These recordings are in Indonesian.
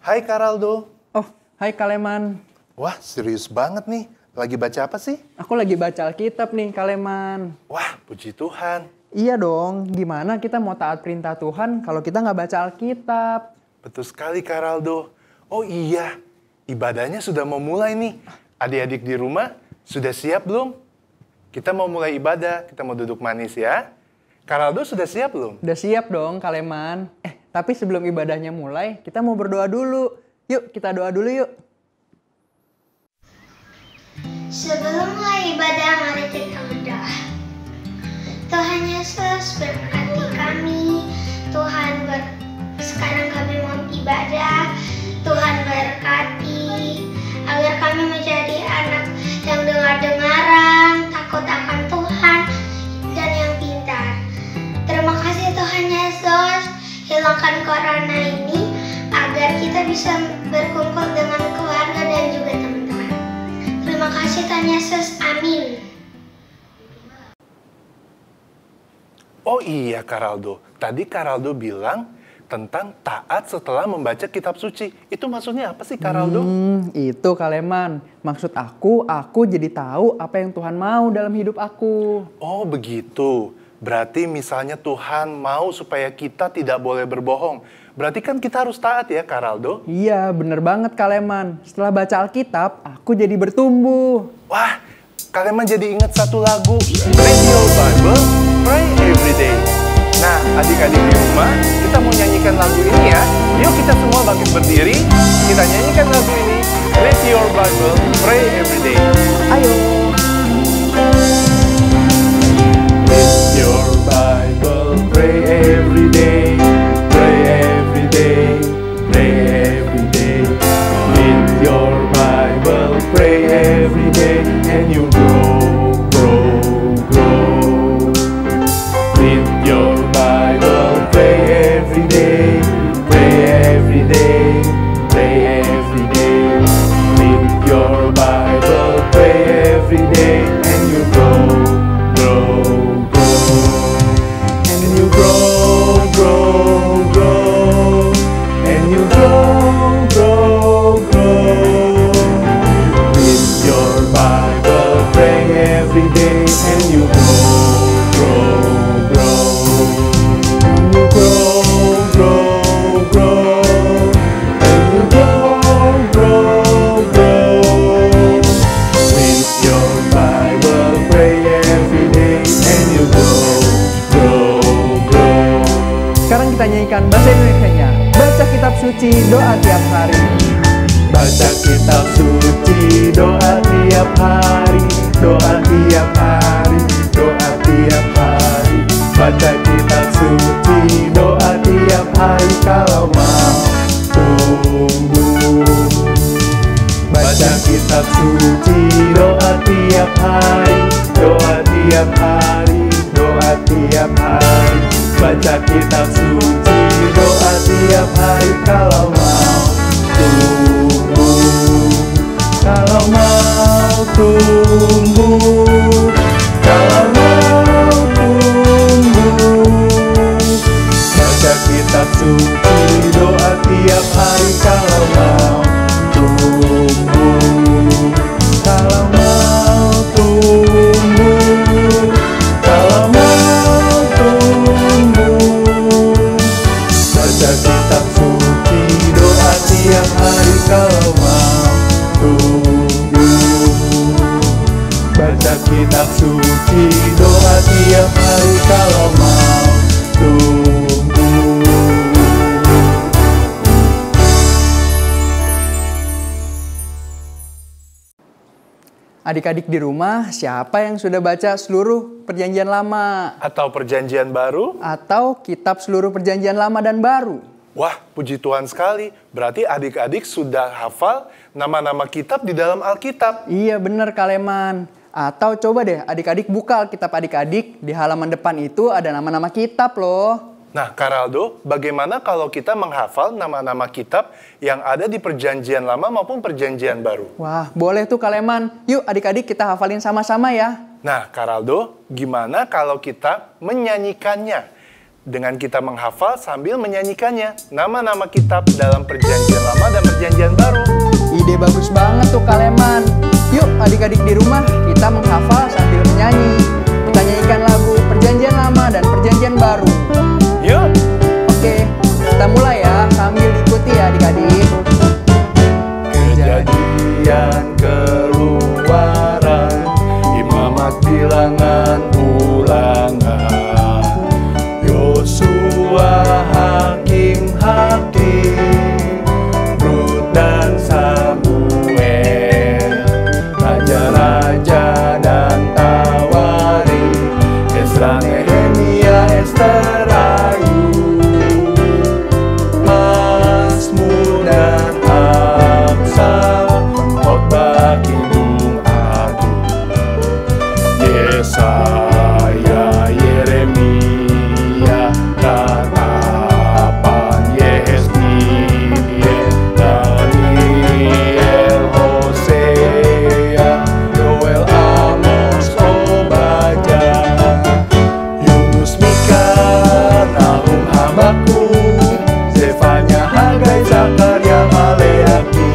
Hai Karaldo. Oh, hai Kaleman. Wah, serius banget nih. Lagi baca apa sih? Aku lagi baca Alkitab nih, Kaleman. Wah, puji Tuhan. Iya dong, gimana kita mau taat perintah Tuhan kalau kita nggak baca Alkitab? Betul sekali Karaldo. Oh iya, ibadahnya sudah mau mulai nih. Adik-adik di rumah, sudah siap belum? Kita mau mulai ibadah, kita mau duduk manis ya. Karaldo sudah siap belum? Udah siap dong, Kaleman. Tapi sebelum ibadahnya mulai, kita mau berdoa dulu. Yuk, kita doa dulu yuk. Sebelum mulai ibadah, mari kita berdoa. Tuhan Yesus berkati kami. Sekarang kami mau ibadah. Tuhan berkati agar kami menjadi anak yang dengar-dengaran, takut akan Tuhan, dan yang pintar. Terima kasih Tuhan Yesus, hilangkan corona ini agar kita bisa berkumpul dengan keluarga dan juga teman-teman. Terima kasih Tuhan Yesus, amin. Oh iya Karaldo, tadi Karaldo bilang tentang taat setelah membaca kitab suci. Itu maksudnya apa sih Karaldo? Itu Kaleman. Maksud aku jadi tahu apa yang Tuhan mau dalam hidup aku. Oh begitu. Berarti misalnya Tuhan mau supaya kita tidak boleh berbohong. Berarti kan kita harus taat ya Karaldo? Iya, bener banget Kaleman. Setelah baca Alkitab, aku jadi bertumbuh. Wah, Kaleman jadi ingat satu lagu. Read your Bible, pray every day. Nah, adik-adik di rumah, kita mau nyanyikan lagu ini ya. Yuk kita semua bangkit berdiri. Kita nyanyikan lagu ini. Read your Bible, pray every day. Ayo. Read your Bible, pray every day. Pray every day, pray every day. Read your Bible, pray every day, and you grow, grow, grow. Read your Bible, pray every day, pray every day, pray every day. Read your Bible, pray every day, and you grow, grow, grow. And you grow, grow, grow. And you grow, grow, grow. Read your Bible, pray every day, and you grow, grow, grow. And you grow, grow, grow. And you grow, grow, grow. Read your Bible, pray every day, and you grow, grow, grow. Sekarang kita nyanyikan bahasa Indonesianya. Baca kitab suci, doa tiap hari. Baca kitab suci, doa tiap hari, doa tiap hari, doa tiap hari. Baca kitab suci, doa tiap hari kalau mau tumbuh. Baca kitab suci, doa tiap hari, doa tiap hari, doa tiap hari. Baca kitab suci, doa tiap hari kalau mau tumbuh. Kalau mau tumbuh, kalau mau tumbuh. Baca kitab suci, doa tiap hari kalau mau tumbuh. Kalau mau tumbuh, kalau mau tumbuh. Baca kitab suci, doa tiap hari kalau mau tumbuh. Baca kitab suci, doa tiap hari kalau mau tumbuh. Adik-adik di rumah, siapa yang sudah baca seluruh perjanjian lama? Atau perjanjian baru? Atau kitab seluruh perjanjian lama dan baru? Wah, puji Tuhan sekali. Berarti adik-adik sudah hafal nama-nama kitab di dalam Alkitab. Iya bener Kaleman. Atau coba deh adik-adik buka Alkitab adik-adik. Di halaman depan itu ada nama-nama kitab loh. Nah, Karaldo, bagaimana kalau kita menghafal nama-nama kitab yang ada di perjanjian lama maupun perjanjian baru? Wah, boleh tuh Kaleman. Yuk adik-adik kita hafalin sama-sama ya. Nah, Karaldo, gimana kalau kita menyanyikannya? dengan kita menghafal sambil menyanyikannya nama-nama kitab dalam Perjanjian Lama dan Perjanjian Baru. Ide bagus banget tuh Kak Leman. Yuk adik-adik di rumah kita menghafal sambil menyanyi. Kita nyanyikan lagu Perjanjian Lama dan Perjanjian Baru. Yuk! Oke, kita mulai ya, sambil diikuti ya adik-adik. Kejadian, Keluaran, Imamat, Bilangan, Ulangan, Yosua, Hakim, Rut dan Samuel, Raja-raja dan Tawarik, Ezra, Nehemia, Ester, Ayub, Mazmur dan Amsal, Khotbah, Kidung Agung, Yesaya, Yeremia, Ratapan, Yesniel, Daniel, Hosea, Yoel, Amos, Obadya, Yunus, Mika, Nahum, Habakuk, Zefanya, Hagai, Zakaria, Maleaki.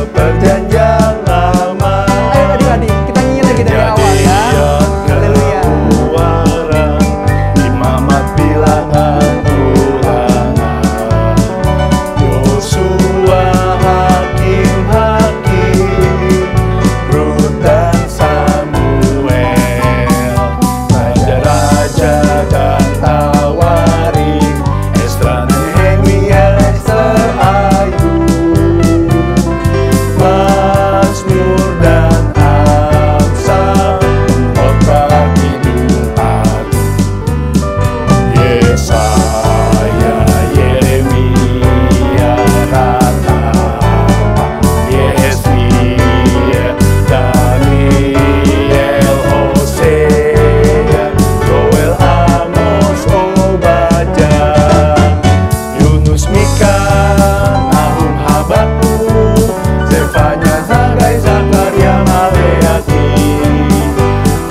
Perjanjian Lama. Ayo adik-adik, kita nyanyi lagi dari awal ya. Haleluya. Keluaran, Imamat, Bilangan, Ulangan, Yosua, Hakim, Rut dan Samuel, Raja-raja dan Tawarik, Ezra, Nehemia, Ester, Ayub, Mazmur dan Amsal, Khotbah, Kidung Agung, Yesaya, Yeremia, Ratapan, Yesniel, Daniel, Hosea, Yoel, Amos, Obadya, Yunus, Mika, Nahum, Habakuk, Zefanya, Hagai, Zakaria, Maleaki.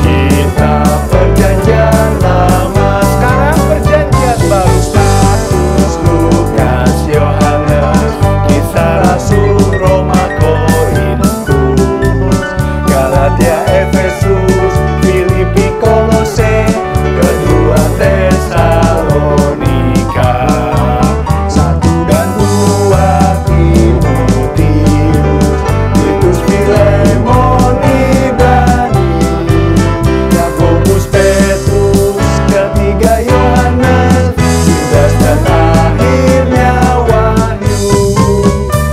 Kitab Perjanjian Lama, sekarang Perjanjian Baru. Markus, Lukas, Yohanes, Kisah Rasul, Roma, Korintus, Galatia, Efesus, Filipi, Kolose, kedua Tesalonika, 1 dan 2 Timotius, Titus, Filemon, Ibrani, Yakobus, Petrus, ketiga Yohanes, Yudas dan akhirnya Wahyu,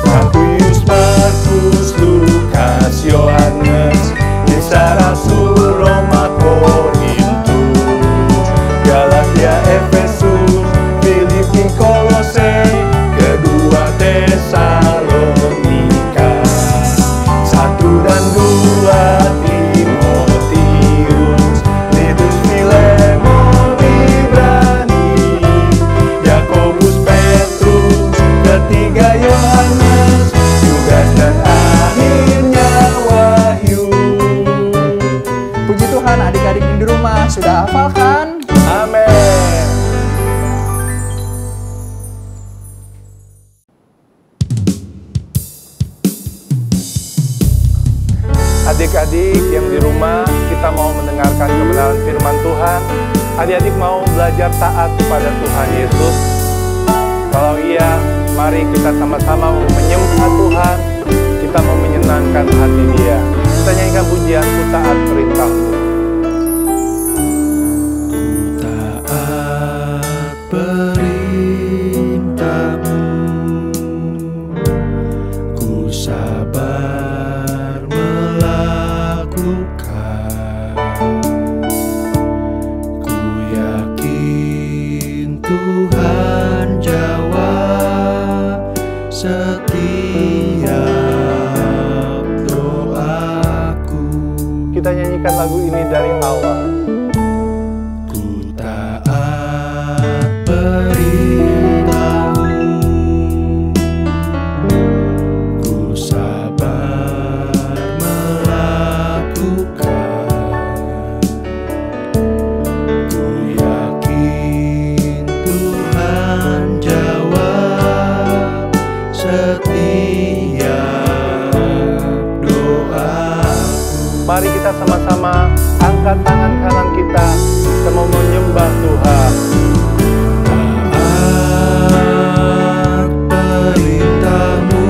Matius, Markus, Lukas, Yohanes, Kisah Rasul, Roma, Korintus, Galatia, Efesus, Filipi, Kolose, kedua Tesalonika, 1 dan 2 Timotius, Titus, Filemon, Ibrani, Yakobus, Petrus, ketiga Yohanes, Yudas dan akhirnya Wahyu. Puji Tuhan adik-adik di rumah sudah hafal kan? Amin. Adik-adik yang di rumah, kita mau mendengarkan kebenaran firman Tuhan. Adik-adik mau belajar taat kepada Tuhan Yesus? Kalau iya, mari kita sama-sama menyembah Tuhan. Kita mau menyenangkan hati Dia. Kita nyanyikan pujian Ku Taat Perintah-Mu. Taat perintah-Mu, ku sabar melakukan. Ku yakin Tuhan jawab setiap doaku. Kita nyanyikan lagu ini dari awal. Ku taat perintah-Mu, ku sabar melakukan. Ku Mari kita sama-sama angkat tangan kanan kita. Kita mau menyembah Tuhan. Taat perintah-Mu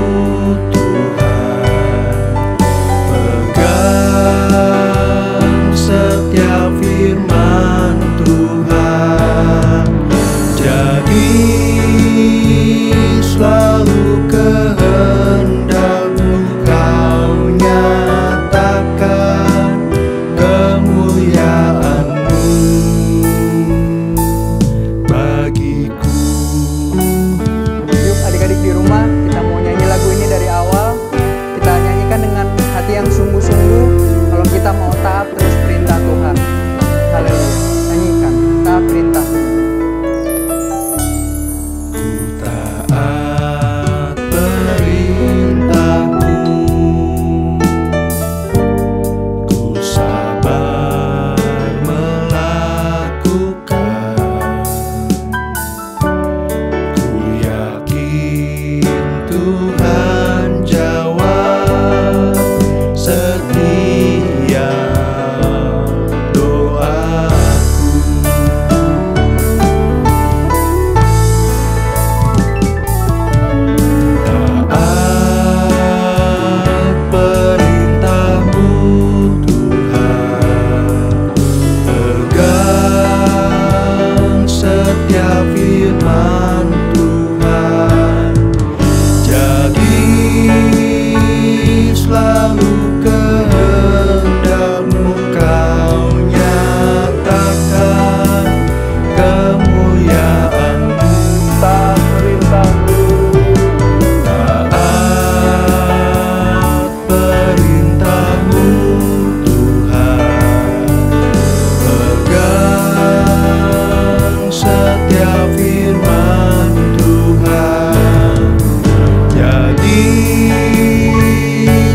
Tuhan, pegang setiap firman Tuhan, jadi selalu kehendak-Mu Kau nyatakan kemuliaan-Mu bagiku. Yuk adik-adik di rumah, kita mau nyanyi lagu ini dari awal. Kita nyanyikan dengan hati yang sungguh-sungguh kalau kita mau taat terus perintah Tuhan. Haleluya. Nyanyikan, taat perintah-Mu. Taat perintah-Mu, ku sabar melakukan, ku yakin Tuhan jawab setiap doaku. Taat perintah-Mu Tuhan, pegang setiap firman Tuhan, jadi selalu kehendak-Mu Kau nyatakan kemuliaan-Mu. Taat perintah-Mu. Taat perintah-Mu Tuhan, pegang setiap firman Tuhan, jadi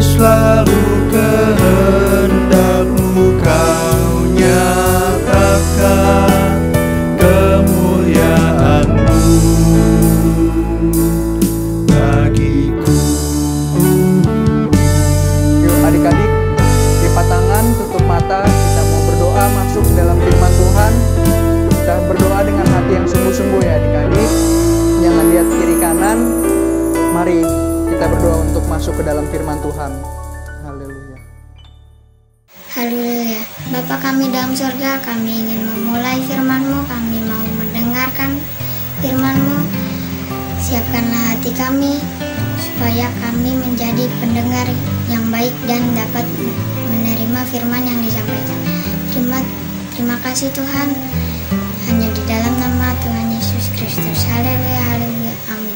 selalu kehendak-Mu Kau nyatakan kemuliaan-Mu bagiku. Yuk adik-adik, lipat tangan, tutup mata, kita mau berdoa masuk ke dalam firman Tuhan. Kita berdoa dengan hati yang sungguh-sungguh ya adik-adik. Jangan lihat kiri kanan. Mari kita berdoa untuk masuk ke dalam firman Tuhan. Haleluya. Haleluya. Bapa kami dalam surga, kami ingin memulai firman-Mu, kami mau mendengarkan firman-Mu. Siapkanlah hati kami, supaya kami menjadi pendengar yang baik dan dapat menerima firman yang disampaikan. Terima kasih Tuhan, hanya di dalam nama Tuhan Yesus Kristus. Haleluya, haleluya, amin.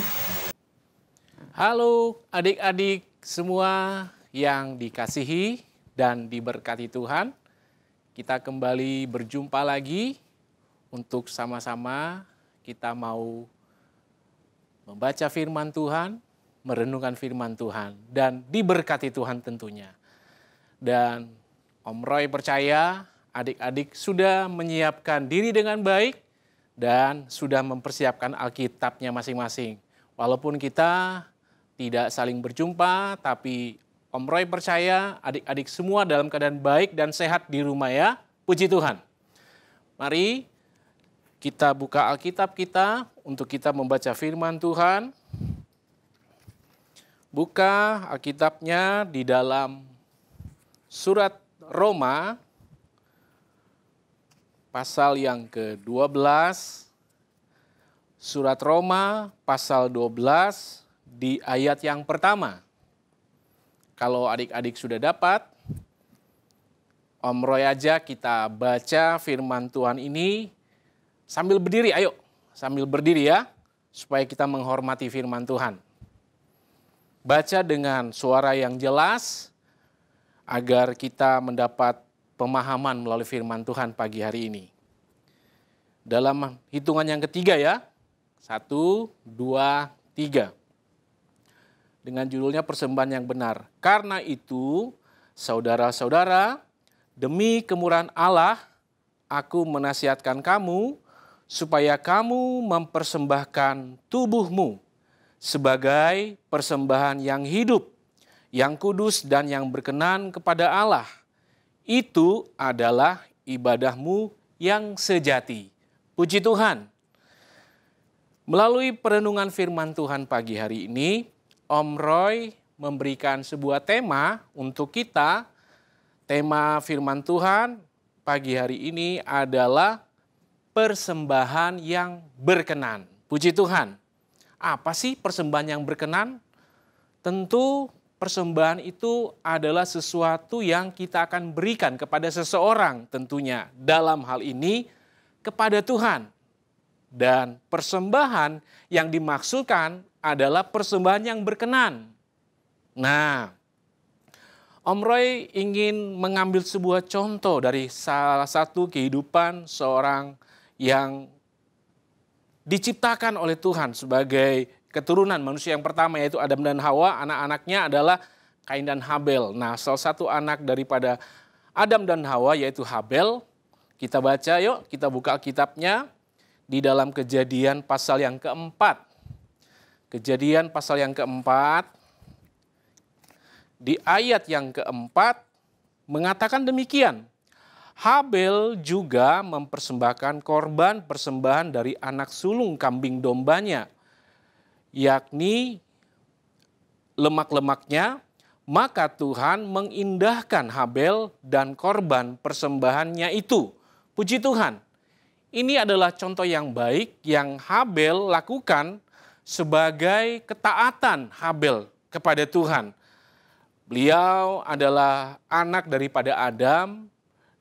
Halo adik-adik semua yang dikasihi dan diberkati Tuhan. Kita kembali berjumpa lagi untuk sama-sama kita mau membaca firman Tuhan, merenungkan firman Tuhan, dan diberkati Tuhan tentunya. Dan Om Roy percaya adik-adik sudah menyiapkan diri dengan baik dan sudah mempersiapkan Alkitabnya masing-masing. Walaupun kita tidak saling berjumpa, tapi Om Roy percaya adik-adik semua dalam keadaan baik dan sehat di rumah ya. Puji Tuhan. Mari kita buka Alkitab kita untuk kita membaca firman Tuhan. Buka Alkitabnya di dalam surat Roma pasal yang ke-12. Surat Roma pasal 12 di ayat yang pertama. Kalau adik-adik sudah dapat, Om Roy aja kita baca firman Tuhan ini sambil berdiri, ayo. Sambil berdiri ya, supaya kita menghormati firman Tuhan. Baca dengan suara yang jelas, agar kita mendapat pemahaman melalui firman Tuhan pagi hari ini. Dalam hitungan yang ketiga ya, 1, 2, 3. Dengan judulnya persembahan yang benar. Karena itu, saudara-saudara, demi kemurahan Allah, aku menasihatkan kamu supaya kamu mempersembahkan tubuhmu sebagai persembahan yang hidup, yang kudus dan yang berkenan kepada Allah, itu adalah ibadahmu yang sejati. Puji Tuhan. Melalui perenungan firman Tuhan pagi hari ini, Om Roy memberikan sebuah tema untuk kita. Tema firman Tuhan pagi hari ini adalah persembahan yang berkenan. Puji Tuhan. Apa sih persembahan yang berkenan? Tentu persembahan itu adalah sesuatu yang kita akan berikan kepada seseorang tentunya. Dalam hal ini kepada Tuhan. Dan persembahan yang dimaksudkan adalah persembahan yang berkenan. Nah, Om Roy ingin mengambil sebuah contoh dari salah satu kehidupan seorang yang diciptakan oleh Tuhan sebagai keturunan manusia yang pertama, yaitu Adam dan Hawa. Anak-anaknya adalah Kain dan Habel. Nah, salah satu anak daripada Adam dan Hawa yaitu Habel. Kita baca yuk, kita buka Alkitabnya. Di dalam Kejadian pasal yang keempat. Kejadian pasal yang keempat. Di ayat yang keempat mengatakan demikian. Habel juga mempersembahkan korban persembahan dari anak sulung kambing dombanya, yakni lemak-lemaknya. Maka Tuhan mengindahkan Habel dan korban persembahannya itu. Puji Tuhan. Ini adalah contoh yang baik yang Habel lakukan sebagai ketaatan Habel kepada Tuhan. Beliau adalah anak daripada Adam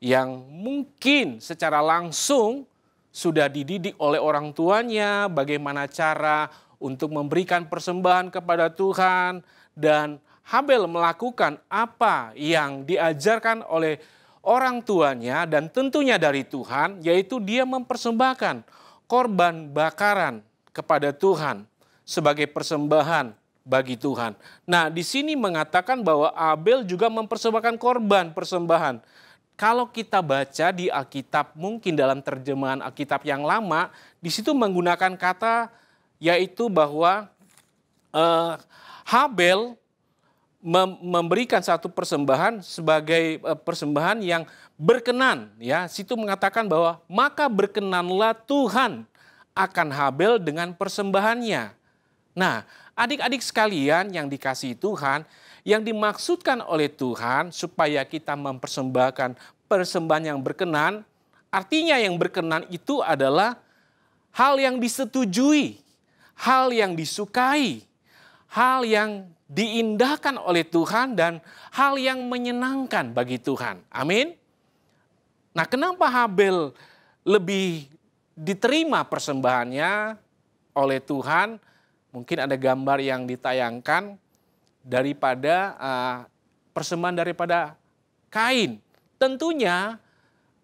yang mungkin secara langsung sudah dididik oleh orang tuanya bagaimana cara untuk memberikan persembahan kepada Tuhan. Dan Habel melakukan apa yang diajarkan oleh orang tuanya dan tentunya dari Tuhan, yaitu dia mempersembahkan korban bakaran kepada Tuhan sebagai persembahan bagi Tuhan. Nah, di sini mengatakan bahwa Abel juga mempersembahkan korban persembahan. Kalau kita baca di Alkitab, mungkin dalam terjemahan Alkitab yang lama, di situ menggunakan kata yaitu bahwa Habel memberikan satu persembahan sebagai persembahan yang berkenan, ya. Situ mengatakan bahwa maka berkenanlah Tuhan akan Habel dengan persembahannya. Nah, adik-adik sekalian yang dikasihi Tuhan, yang dimaksudkan oleh Tuhan supaya kita mempersembahkan persembahan yang berkenan, artinya yang berkenan itu adalah hal yang disetujui, hal yang disukai, hal yang diindahkan oleh Tuhan dan hal yang menyenangkan bagi Tuhan. Amin. Nah, kenapa Habel lebih diterima persembahannya oleh Tuhan? Mungkin ada gambar yang ditayangkan daripada persembahan daripada Kain. Tentunya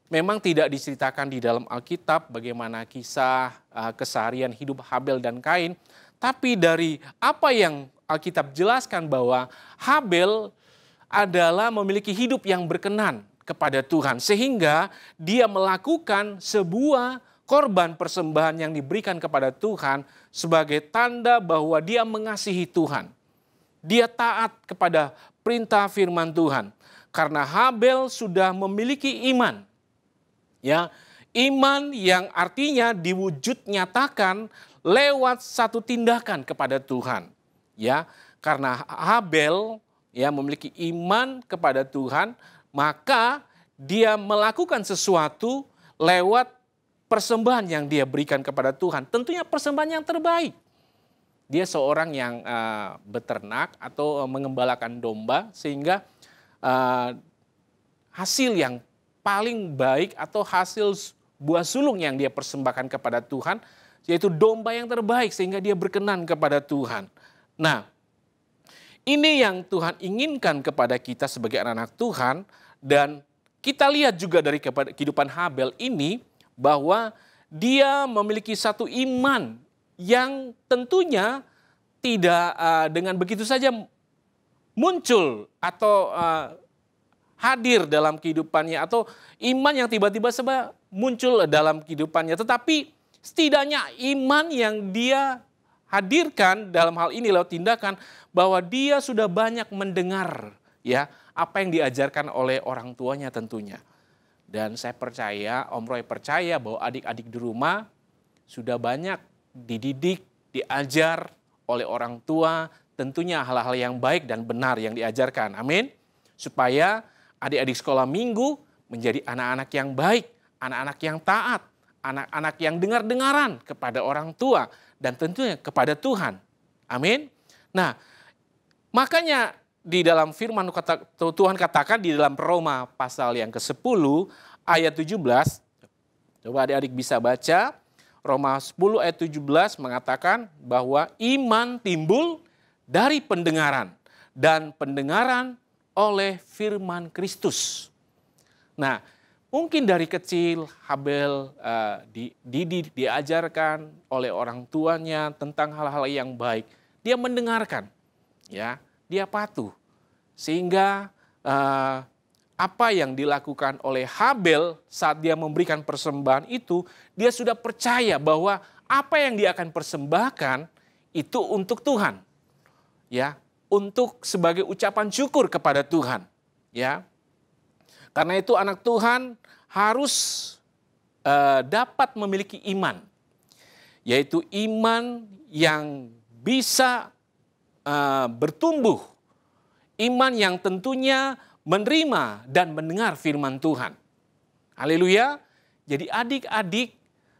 memang tidak diceritakan di dalam Alkitab bagaimana kisah keseharian hidup Habel dan Kain. Tapi dari apa yang Alkitab jelaskan bahwa Habel adalah memiliki hidup yang berkenan kepada Tuhan. Sehingga dia melakukan sebuah korban persembahan yang diberikan kepada Tuhan sebagai tanda bahwa dia mengasihi Tuhan. Dia taat kepada perintah firman Tuhan. Karena Habel sudah memiliki iman. Ya, iman yang artinya diwujud nyatakan lewat satu tindakan kepada Tuhan. Ya, karena Habel ya memiliki iman kepada Tuhan, maka dia melakukan sesuatu lewat persembahan yang dia berikan kepada Tuhan. Tentunya persembahan yang terbaik. Dia seorang yang beternak atau mengembalakan domba, sehingga hasil yang paling baik atau hasil buah sulung yang dia persembahkan kepada Tuhan, yaitu domba yang terbaik, sehingga dia berkenan kepada Tuhan. Nah, ini yang Tuhan inginkan kepada kita sebagai anak-anak Tuhan. Dan kita lihat juga dari kehidupan Habel ini bahwa dia memiliki satu iman yang tentunya tidak dengan begitu saja muncul atau hadir dalam kehidupannya, atau iman yang tiba-tiba muncul dalam kehidupannya. Tetapi setidaknya iman yang dia hadirkan dalam hal ini lewat tindakan, bahwa dia sudah banyak mendengar ya, apa yang diajarkan oleh orang tuanya tentunya. Dan saya percaya, Om Roy percaya bahwa adik-adik di rumah sudah banyak dididik, diajar oleh orang tua, tentunya hal-hal yang baik dan benar yang diajarkan. Amin. Supaya adik-adik sekolah minggu menjadi anak-anak yang baik, anak-anak yang taat, anak-anak yang dengar-dengaran kepada orang tua dan tentunya kepada Tuhan. Amin. Nah, makanya di dalam firman Tuhan katakan di dalam Roma pasal yang ke-10 ayat 17. Coba adik-adik bisa baca. Roma 10 ayat 17 mengatakan bahwa iman timbul dari pendengaran dan pendengaran oleh firman Kristus. Nah, mungkin dari kecil Habel diajarkan oleh orang tuanya tentang hal-hal yang baik. Dia mendengarkan, ya, dia patuh. Sehingga apa yang dilakukan oleh Habel saat dia memberikan persembahan itu, dia sudah percaya bahwa apa yang dia akan persembahkan itu untuk Tuhan. Ya, untuk sebagai ucapan syukur kepada Tuhan, ya. Karena itu anak Tuhan harus dapat memiliki iman, yaitu iman yang bisa bertumbuh, iman yang tentunya menerima dan mendengar firman Tuhan. Haleluya. Jadi adik-adik,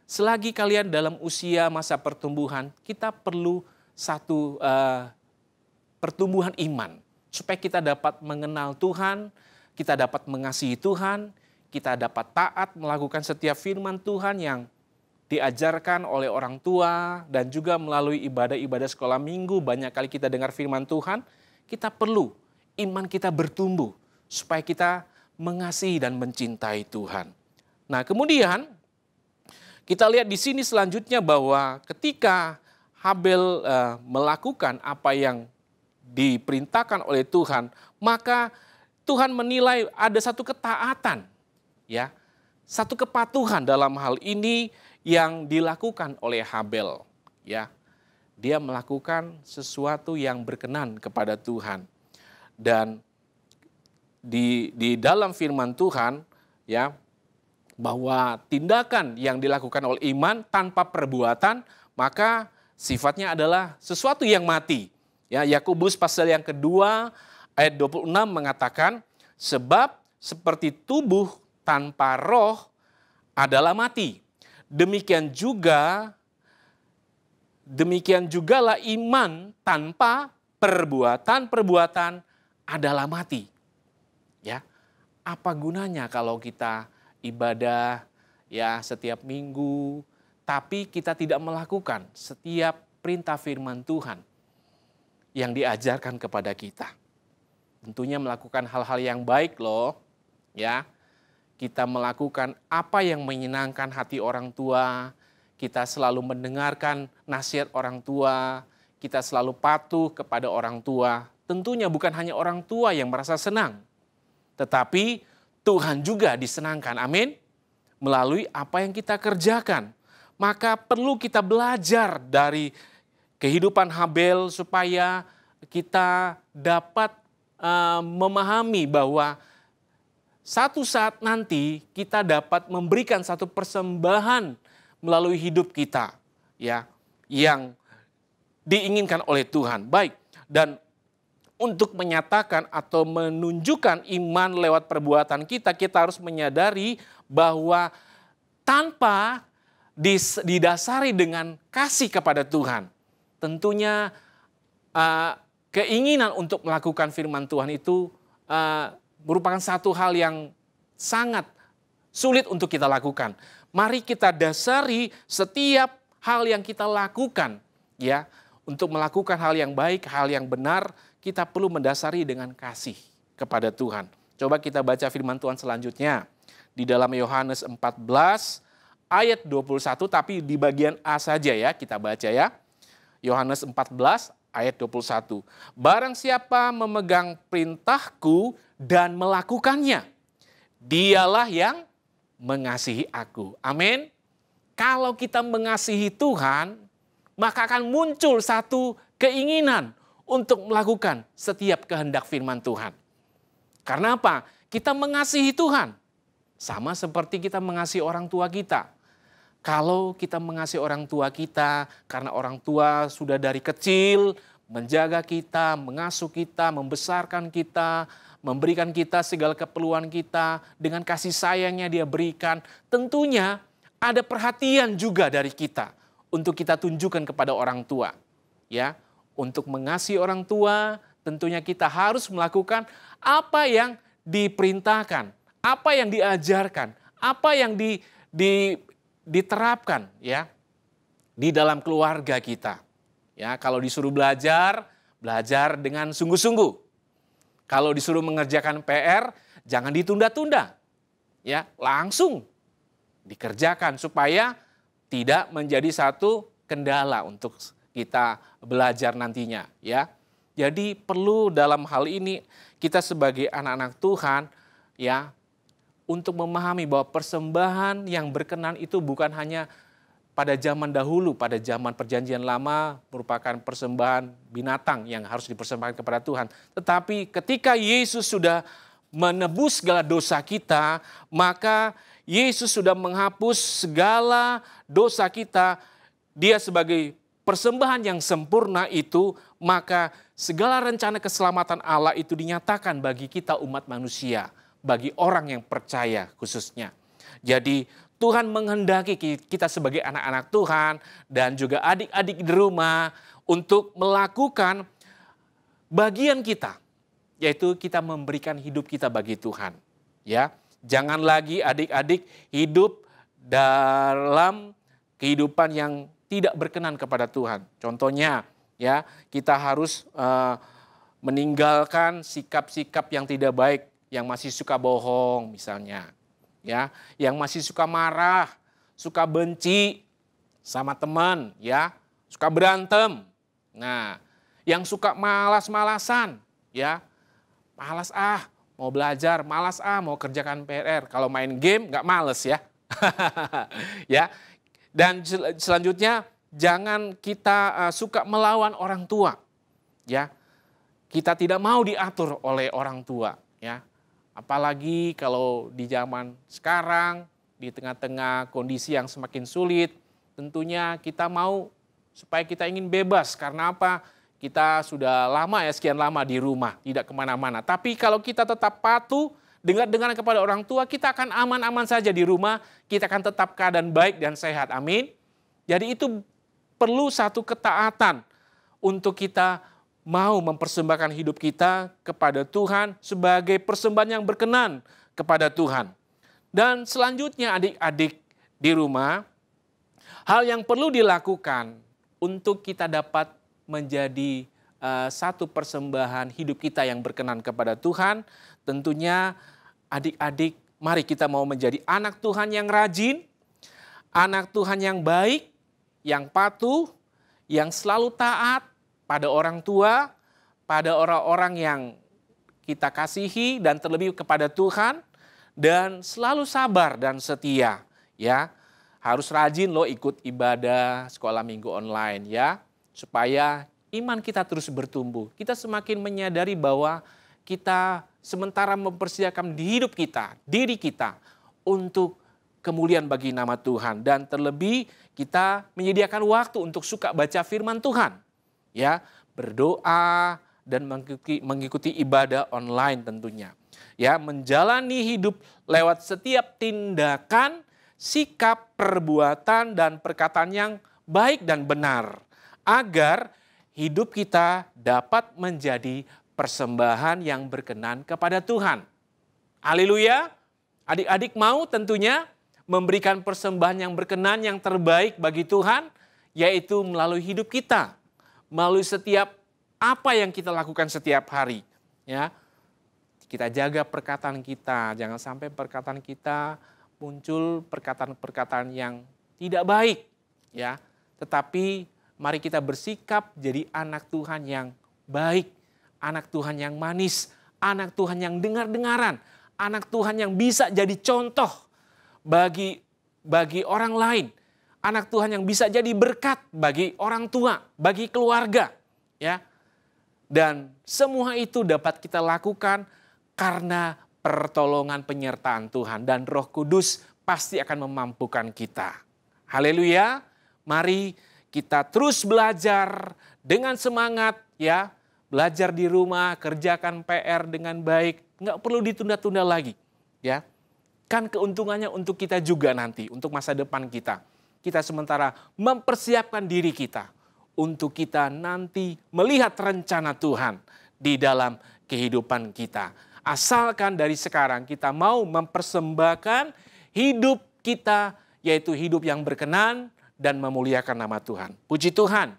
selagi kalian dalam usia masa pertumbuhan, kita perlu satu pertumbuhan iman. Supaya kita dapat mengenal Tuhan, kita dapat mengasihi Tuhan, kita dapat taat melakukan setiap firman Tuhan yang diajarkan oleh orang tua dan juga melalui ibadah-ibadah sekolah minggu. Banyak kali kita dengar firman Tuhan, kita perlu iman kita bertumbuh supaya kita mengasihi dan mencintai Tuhan. Nah, kemudian kita lihat di sini selanjutnya bahwa ketika Habel melakukan apa yang diperintahkan oleh Tuhan, maka Tuhan menilai ada satu ketaatan, ya, satu kepatuhan dalam hal ini yang dilakukan oleh Habel, ya. Dia melakukan sesuatu yang berkenan kepada Tuhan. Dan di dalam firman Tuhan, ya, bahwa tindakan yang dilakukan oleh iman tanpa perbuatan, maka sifatnya adalah sesuatu yang mati. Ya, Yakobus pasal yang kedua ayat 26 mengatakan, sebab seperti tubuh tanpa roh adalah mati. Demikian jugalah iman tanpa perbuatan adalah mati. Ya, apa gunanya kalau kita ibadah ya setiap minggu, tapi kita tidak melakukan setiap perintah firman Tuhan yang diajarkan kepada kita. Tentunya melakukan hal-hal yang baik loh, ya. Kita melakukan apa yang menyenangkan hati orang tua, kita selalu mendengarkan nasihat orang tua, kita selalu patuh kepada orang tua. Tentunya bukan hanya orang tua yang merasa senang, tetapi Tuhan juga disenangkan, amin, melalui apa yang kita kerjakan. Maka perlu kita belajar dari kehidupan Habel supaya kita dapat memahami bahwa satu saat nanti kita dapat memberikan satu persembahan melalui hidup kita, ya, yang diinginkan oleh Tuhan. Baik, dan untuk menyatakan atau menunjukkan iman lewat perbuatan kita, kita harus menyadari bahwa tanpa didasari dengan kasih kepada Tuhan, tentunya keinginan untuk melakukan firman Tuhan itu merupakan satu hal yang sangat sulit untuk kita lakukan. Mari kita dasari setiap hal yang kita lakukan, ya, untuk melakukan hal yang baik, hal yang benar, kita perlu mendasari dengan kasih kepada Tuhan. Coba kita baca firman Tuhan selanjutnya. Di dalam Yohanes 14 ayat 21, tapi di bagian A saja ya, kita baca ya. Yohanes 14 ayat 21. Barang siapa memegang perintahku dan melakukannya, dialah yang mengasihi aku. Amin. Kalau kita mengasihi Tuhan, maka akan muncul satu keinginan untuk melakukan setiap kehendak firman Tuhan. Karena apa? Kita mengasihi Tuhan. Sama seperti kita mengasihi orang tua kita. Kalau kita mengasihi orang tua kita, karena orang tua sudah dari kecil menjaga kita, mengasuh kita, membesarkan kita, memberikan kita segala keperluan kita, dengan kasih sayangnya dia berikan. Tentunya ada perhatian juga dari kita untuk kita tunjukkan kepada orang tua. Ya, untuk mengasihi orang tua, tentunya kita harus melakukan apa yang diperintahkan, apa yang diajarkan, apa yang diterapkan ya di dalam keluarga kita. Ya, kalau disuruh belajar, belajar dengan sungguh-sungguh. Kalau disuruh mengerjakan PR, jangan ditunda-tunda. Ya, langsung dikerjakan supaya tidak menjadi satu kendala untuk kita belajar nantinya, ya. Jadi perlu dalam hal ini kita sebagai anak-anak Tuhan ya untuk memahami bahwa persembahan yang berkenan itu bukan hanya pada zaman dahulu, pada zaman perjanjian lama merupakan persembahan binatang yang harus dipersembahkan kepada Tuhan. Tetapi ketika Yesus sudah menebus segala dosa kita, maka Yesus sudah menghapus segala dosa kita. Dia sebagai persembahan yang sempurna itu, maka segala rencana keselamatan Allah itu dinyatakan bagi kita umat manusia, bagi orang yang percaya khususnya. Jadi Tuhan menghendaki kita sebagai anak-anak Tuhan dan juga adik-adik di rumah untuk melakukan bagian kita, yaitu kita memberikan hidup kita bagi Tuhan. Ya, jangan lagi adik-adik hidup dalam kehidupan yang tidak berkenan kepada Tuhan. Contohnya, ya, kita harus meninggalkan sikap-sikap yang tidak baik, yang masih suka bohong misalnya, ya, yang masih suka marah, suka benci sama teman, ya, suka berantem. Nah, yang suka malas-malasan, ya, malas mau belajar, malas mau kerjakan PR. Kalau main game nggak males ya, ya. Dan selanjutnya jangan kita suka melawan orang tua, ya. Kita tidak mau diatur oleh orang tua, ya. Apalagi kalau di zaman sekarang di tengah-tengah kondisi yang semakin sulit, tentunya kita mau supaya kita ingin bebas. Karena apa? Kita sudah lama ya, sekian lama di rumah, tidak kemana-mana. Tapi kalau kita tetap patuh, dengar-dengar kepada orang tua, kita akan aman-aman saja di rumah, kita akan tetap keadaan baik dan sehat, amin. Jadi itu perlu satu ketaatan untuk kita mau mempersembahkan hidup kita kepada Tuhan sebagai persembahan yang berkenan kepada Tuhan. Dan selanjutnya adik-adik di rumah, hal yang perlu dilakukan untuk kita dapat menjadi satu persembahan hidup kita yang berkenan kepada Tuhan, tentunya adik-adik, mari kita mau menjadi anak Tuhan yang rajin, anak Tuhan yang baik, yang patuh, yang selalu taat pada orang tua, pada orang-orang yang kita kasihi dan terlebih kepada Tuhan, dan selalu sabar dan setia, ya. Harus rajin loh ikut ibadah sekolah minggu online, ya, supaya iman kita terus bertumbuh. Kita semakin menyadari bahwa kita sementara mempersiapkan hidup kita, diri kita untuk kemuliaan bagi nama Tuhan. Dan terlebih kita menyediakan waktu untuk suka baca firman Tuhan. Ya, berdoa dan mengikuti ibadah online tentunya. Ya, menjalani hidup lewat setiap tindakan, sikap, perbuatan, dan perkataan yang baik dan benar. Agar hidup kita dapat menjadi persembahan yang berkenan kepada Tuhan. Haleluya. Adik-adik mau tentunya memberikan persembahan yang berkenan, yang terbaik bagi Tuhan, yaitu melalui hidup kita, melalui setiap apa yang kita lakukan setiap hari. Ya, kita jaga perkataan kita, jangan sampai perkataan kita muncul perkataan-perkataan yang tidak baik. Ya, tetapi mari kita bersikap jadi anak Tuhan yang baik, anak Tuhan yang manis, anak Tuhan yang dengar-dengaran, anak Tuhan yang bisa jadi contoh bagi orang lain, anak Tuhan yang bisa jadi berkat bagi orang tua, bagi keluarga, ya. Dan semua itu dapat kita lakukan karena pertolongan penyertaan Tuhan dan Roh Kudus pasti akan memampukan kita. Haleluya. Mari kita terus belajar dengan semangat ya. Belajar di rumah, kerjakan PR dengan baik, nggak perlu ditunda-tunda lagi ya. Kan keuntungannya untuk kita juga nanti, untuk masa depan kita. Kita sementara mempersiapkan diri kita untuk kita nanti melihat rencana Tuhan di dalam kehidupan kita. Asalkan dari sekarang kita mau mempersembahkan hidup kita, yaitu hidup yang berkenan dan memuliakan nama Tuhan. Puji Tuhan.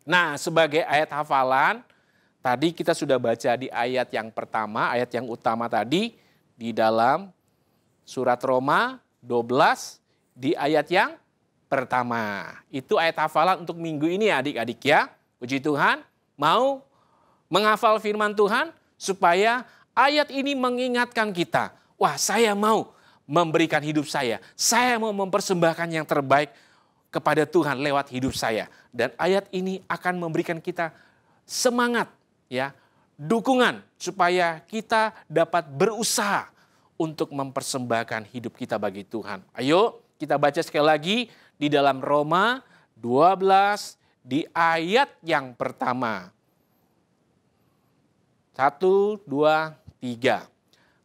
Nah, sebagai ayat hafalan, tadi kita sudah baca di ayat yang pertama, ayat yang utama tadi di dalam surat Roma 12 di ayat yang pertama. Itu ayat hafalan untuk minggu ini ya adik-adik ya. Puji Tuhan, mau menghafal firman Tuhan supaya ayat ini mengingatkan kita. Wah, saya mau memberikan hidup saya mau mempersembahkan yang terbaik kepada Tuhan lewat hidup saya. Dan ayat ini akan memberikan kita semangat ya, dukungan supaya kita dapat berusaha untuk mempersembahkan hidup kita bagi Tuhan. Ayo kita baca sekali lagi di dalam Roma 12 di ayat yang pertama. 1, 2, 3.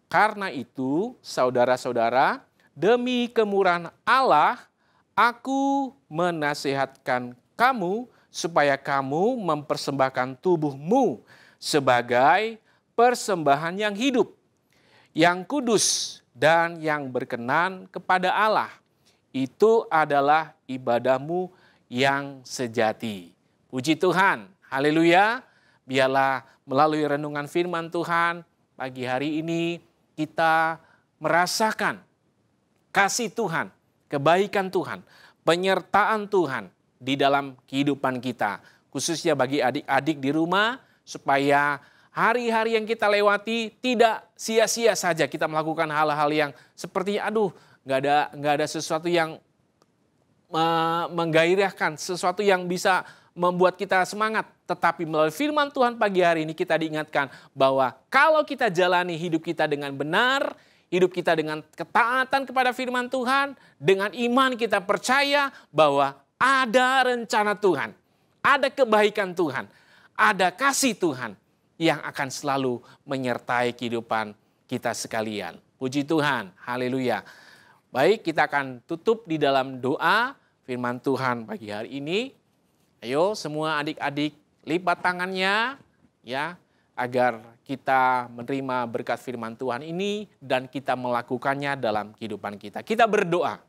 Karena itu saudara-saudara, demi kemurahan Allah, aku menasihatkan kamu supaya kamu mempersembahkan tubuhmu sebagai persembahan yang hidup, yang kudus dan yang berkenan kepada Allah. Itu adalah ibadahmu yang sejati. Puji Tuhan, haleluya. Biarlah melalui renungan firman Tuhan pagi hari ini kita merasakan kasih Tuhan, kebaikan Tuhan, penyertaan Tuhan di dalam kehidupan kita. Khususnya bagi adik-adik di rumah, supaya hari-hari yang kita lewati tidak sia-sia saja kita melakukan hal-hal yang sepertinya nggak ada sesuatu yang menggairahkan, sesuatu yang bisa membuat kita semangat. Tetapi melalui firman Tuhan pagi hari ini kita diingatkan bahwa kalau kita jalani hidup kita dengan benar, hidup kita dengan ketaatan kepada firman Tuhan, dengan iman kita percaya bahwa ada rencana Tuhan, ada kebaikan Tuhan, ada kasih Tuhan yang akan selalu menyertai kehidupan kita sekalian. Puji Tuhan, haleluya. Baik, kita akan tutup di dalam doa firman Tuhan pagi hari ini. Ayo semua adik-adik lipat tangannya ya, agar kita menerima berkat firman Tuhan ini dan kita melakukannya dalam kehidupan kita. Kita berdoa.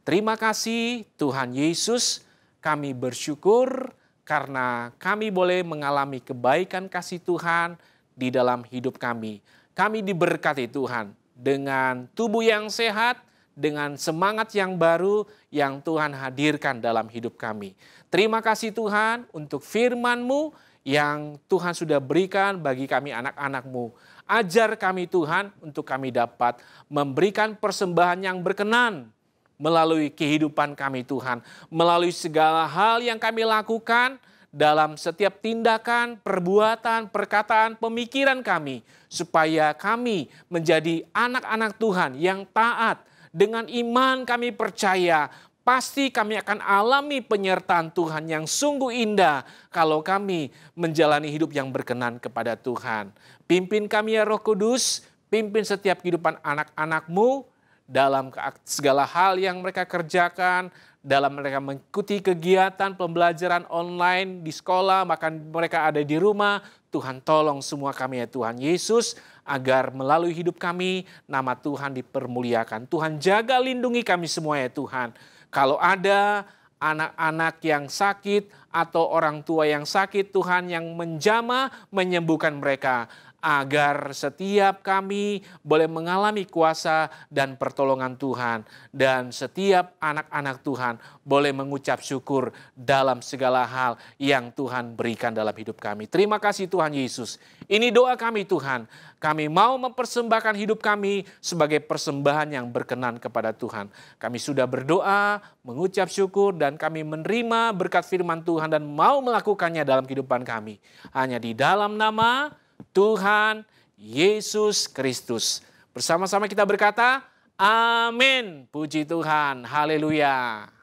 Terima kasih Tuhan Yesus, kami bersyukur karena kami boleh mengalami kebaikan kasih Tuhan di dalam hidup kami. Kami diberkati Tuhan dengan tubuh yang sehat, dengan semangat yang baru yang Tuhan hadirkan dalam hidup kami. Terima kasih Tuhan untuk firman-Mu yang Tuhan sudah berikan bagi kami anak-anak-Mu. Ajar kami Tuhan untuk kami dapat memberikan persembahan yang berkenan melalui kehidupan kami Tuhan. Melalui segala hal yang kami lakukan dalam setiap tindakan, perbuatan, perkataan, pemikiran kami. Supaya kami menjadi anak-anak Tuhan yang taat. Dengan iman kami percaya pasti kami akan alami penyertaan Tuhan yang sungguh indah kalau kami menjalani hidup yang berkenan kepada Tuhan. Pimpin kami ya Roh Kudus, pimpin setiap kehidupan anak-anak-Mu dalam segala hal yang mereka kerjakan, dalam mereka mengikuti kegiatan pembelajaran online di sekolah, bahkan mereka ada di rumah. Tuhan tolong semua kami ya Tuhan Yesus, agar melalui hidup kami nama Tuhan dipermuliakan. Tuhan jaga lindungi kami semua ya Tuhan. Kalau ada anak-anak yang sakit atau orang tua yang sakit, Tuhan yang menjamah menyembuhkan mereka. Agar setiap kami boleh mengalami kuasa dan pertolongan Tuhan. Dan setiap anak-anak Tuhan boleh mengucap syukur dalam segala hal yang Tuhan berikan dalam hidup kami. Terima kasih Tuhan Yesus. Ini doa kami Tuhan. Kami mau mempersembahkan hidup kami sebagai persembahan yang berkenan kepada Tuhan. Kami sudah berdoa, mengucap syukur, dan kami menerima berkat firman Tuhan dan mau melakukannya dalam kehidupan kami. Hanya di dalam nama Tuhan Yesus Kristus. Bersama-sama kita berkata, amin. Puji Tuhan, haleluya.